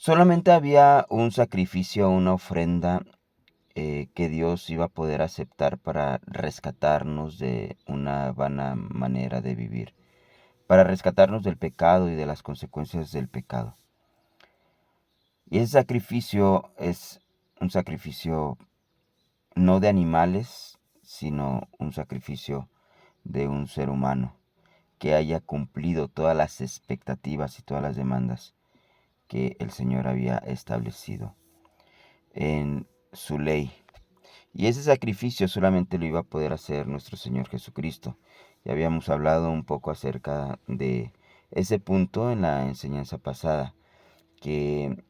Solamente había un sacrificio, una ofrenda que Dios iba a poder aceptar para rescatarnos de una vana manera de vivir, para rescatarnos del pecado y de las consecuencias del pecado. Y ese sacrificio es un sacrificio no de animales, sino un sacrificio de un ser humano que haya cumplido todas las expectativas y todas las demandas que el Señor había establecido en su ley. Y ese sacrificio solamente lo iba a poder hacer nuestro Señor Jesucristo. Ya habíamos hablado un poco acerca de ese punto en la enseñanza pasada, que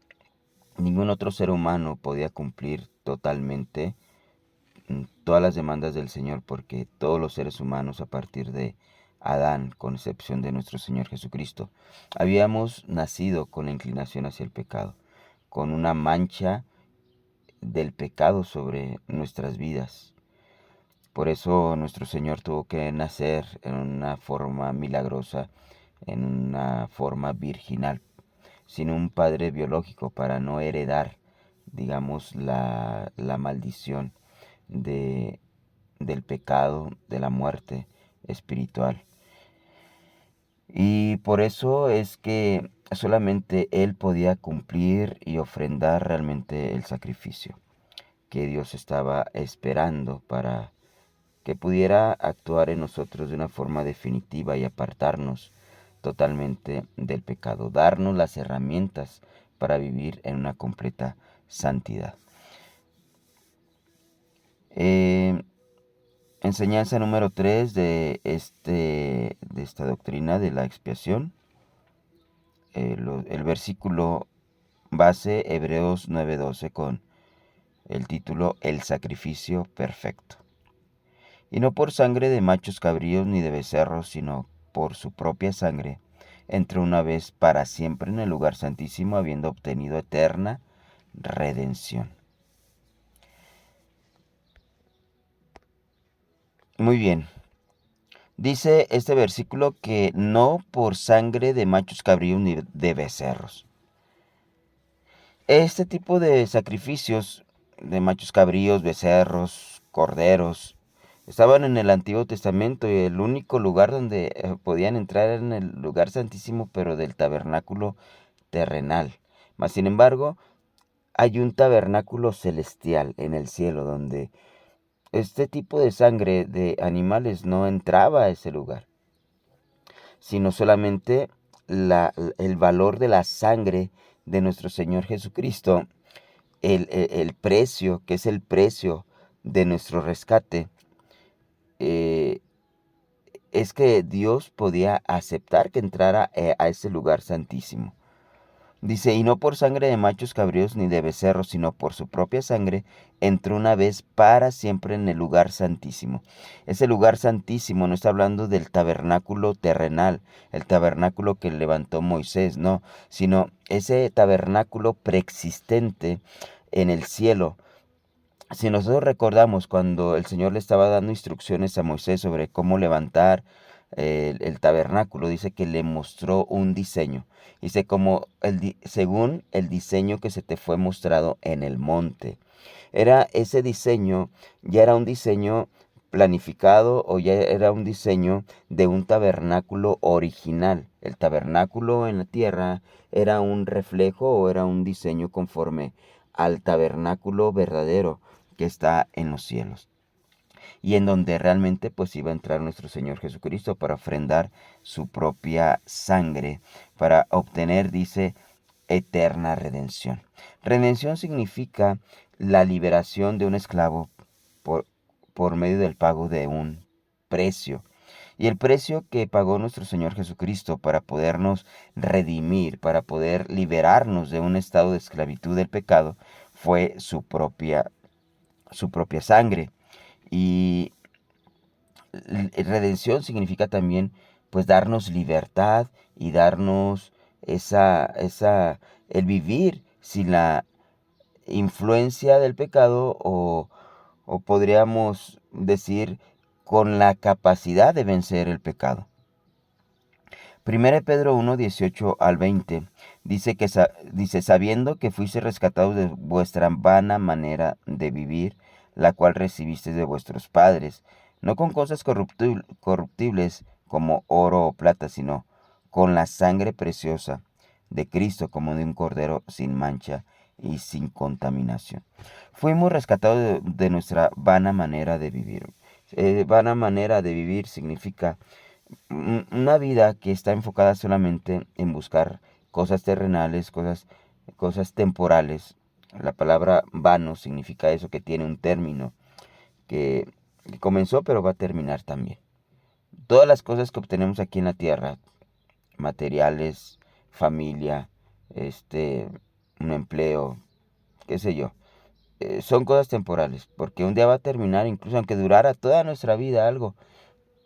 ningún otro ser humano podía cumplir totalmente todas las demandas del Señor, porque todos los seres humanos a partir de Adán, con excepción de nuestro Señor Jesucristo, habíamos nacido con la inclinación hacia el pecado, con una mancha del pecado sobre nuestras vidas. Por eso nuestro Señor tuvo que nacer en una forma milagrosa, en una forma virginal, sin un padre biológico para no heredar, digamos, la maldición de, del pecado, de la muerte espiritual. Y por eso es que solamente Él podía cumplir y ofrendar realmente el sacrificio que Dios estaba esperando para que pudiera actuar en nosotros de una forma definitiva y apartarnos totalmente del pecado, darnos las herramientas para vivir en una completa santidad. Enseñanza número 3 de esta doctrina de la expiación. El versículo base, Hebreos 9:12, con el título El sacrificio perfecto. Y no por sangre de machos cabríos ni de becerros, sino por su propia sangre, entró una vez para siempre en el lugar santísimo, habiendo obtenido eterna redención. Muy bien. Dice este versículo que no por sangre de machos cabríos ni de becerros. Este tipo de sacrificios de machos cabríos, becerros, corderos, estaban en el Antiguo Testamento y el único lugar donde podían entrar era en el lugar santísimo, pero del tabernáculo terrenal. Mas, sin embargo, hay un tabernáculo celestial en el cielo donde este tipo de sangre de animales no entraba a ese lugar, sino solamente el valor de la sangre de nuestro Señor Jesucristo, el precio, que es el precio de nuestro rescate, eh, es que Dios podía aceptar que entrara a ese lugar santísimo. Dice, y no por sangre de machos cabríos ni de becerros, sino por su propia sangre, entró una vez para siempre en el lugar santísimo. Ese lugar santísimo no está hablando del tabernáculo terrenal, el tabernáculo que levantó Moisés, no, sino ese tabernáculo preexistente en el cielo. Si nosotros recordamos cuando el Señor le estaba dando instrucciones a Moisés sobre cómo levantar el tabernáculo, dice que le mostró un diseño. Dice como según el diseño que se te fue mostrado en el monte. Era ese diseño, ya era un diseño planificado o ya era un diseño de un tabernáculo original. El tabernáculo en la tierra era un reflejo o era un diseño conforme al tabernáculo verdadero que está en los cielos y en donde realmente pues iba a entrar nuestro Señor Jesucristo para ofrendar su propia sangre, para obtener, dice, eterna redención. Redención significa la liberación de un esclavo por, por medio del pago de un precio. Y el precio que pagó nuestro Señor Jesucristo para podernos redimir, para poder liberarnos de un estado de esclavitud del pecado, fue su propia sangre. Y redención significa también pues darnos libertad y darnos el vivir sin la influencia del pecado o podríamos decir con la capacidad de vencer el pecado. 1 Pedro 1, 18 al 20 Dice, sabiendo que fuiste rescatados de vuestra vana manera de vivir, la cual recibisteis de vuestros padres, no con cosas corruptibles como oro o plata, sino con la sangre preciosa de Cristo, como de un cordero sin mancha y sin contaminación. Fuimos rescatados de nuestra vana manera de vivir. Vana manera de vivir significa una vida que está enfocada solamente en buscar cosas terrenales, cosas temporales. La palabra vano significa eso, que tiene un término, que comenzó pero va a terminar también. Todas las cosas que obtenemos aquí en la tierra, materiales, familia, un empleo, qué sé yo, son cosas temporales, porque un día va a terminar, incluso aunque durara toda nuestra vida algo,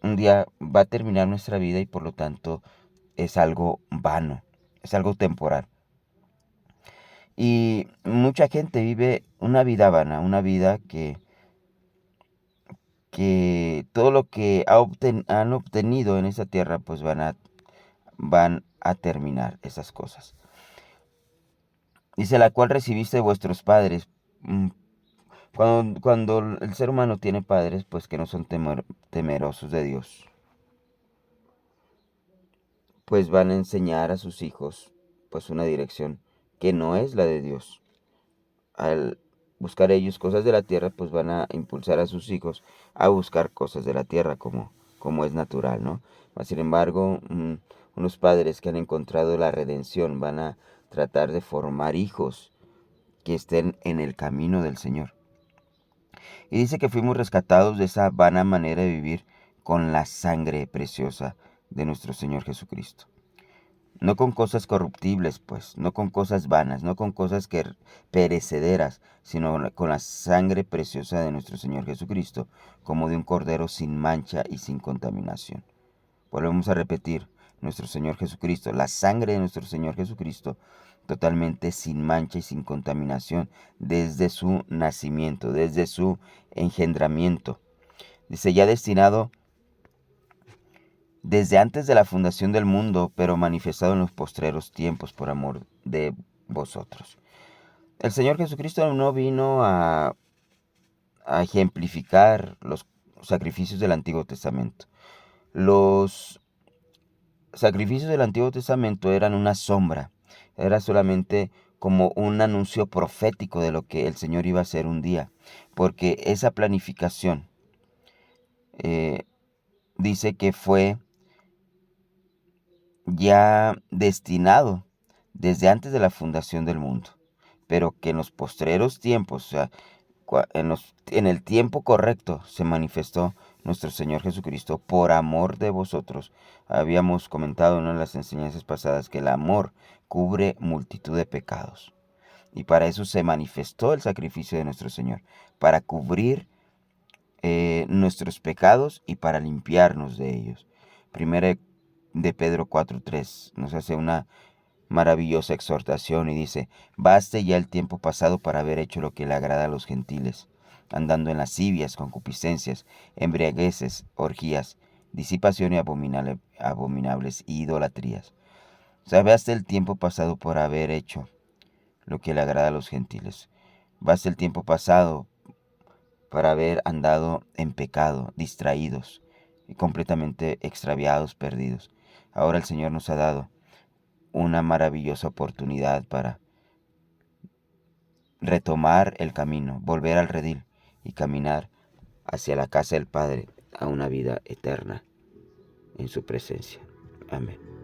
un día va a terminar nuestra vida y por lo tanto es algo vano, es algo temporal. Y mucha gente vive una vida vana, una vida que todo lo que han obtenido en esa tierra pues van a terminar esas cosas. Dice, la cual recibiste de vuestros padres. Cuando el ser humano tiene padres pues que no son temerosos de Dios, pues van a enseñar a sus hijos pues una dirección que no es la de Dios. Al buscar ellos cosas de la tierra, pues van a impulsar a sus hijos a buscar cosas de la tierra como es natural, ¿no? Mas, sin embargo, unos padres que han encontrado la redención van a tratar de formar hijos que estén en el camino del Señor. Y dice que fuimos rescatados de esa vana manera de vivir con la sangre preciosa de nuestro Señor Jesucristo. No con cosas corruptibles, pues, no con cosas vanas, no con cosas perecederas, sino con la sangre preciosa de nuestro Señor Jesucristo, como de un cordero sin mancha y sin contaminación. Volvemos a repetir, nuestro Señor Jesucristo, la sangre de nuestro Señor Jesucristo, totalmente sin mancha y sin contaminación, desde su nacimiento, desde su engendramiento. Dice, ya destinado desde antes de la fundación del mundo, pero manifestado en los postreros tiempos por amor de vosotros. El Señor Jesucristo no vino a ejemplificar los sacrificios del Antiguo Testamento. Los sacrificios del Antiguo Testamento eran una sombra, era solamente como un anuncio profético de lo que el Señor iba a hacer un día, porque esa planificación dice que fue ya destinado desde antes de la fundación del mundo, pero que en los postreros tiempos, o sea, en el tiempo correcto se manifestó nuestro Señor Jesucristo por amor de vosotros. Habíamos comentado en una de las enseñanzas pasadas que el amor cubre multitud de pecados. Y para eso se manifestó el sacrificio de nuestro Señor, para cubrir nuestros pecados y para limpiarnos de ellos. Primera de Pedro 4:3 nos hace una maravillosa exhortación y dice, baste ya el tiempo pasado para haber hecho lo que le agrada a los gentiles, andando en lascivias, concupiscencias, embriagueces, orgías, disipación y abominables idolatrías. O sea, baste el tiempo pasado por haber hecho lo que le agrada a los gentiles. Baste el tiempo pasado para haber andado en pecado, distraídos y completamente extraviados, perdidos. Ahora el Señor nos ha dado una maravillosa oportunidad para retomar el camino, volver al redil y caminar hacia la casa del Padre a una vida eterna en su presencia. Amén.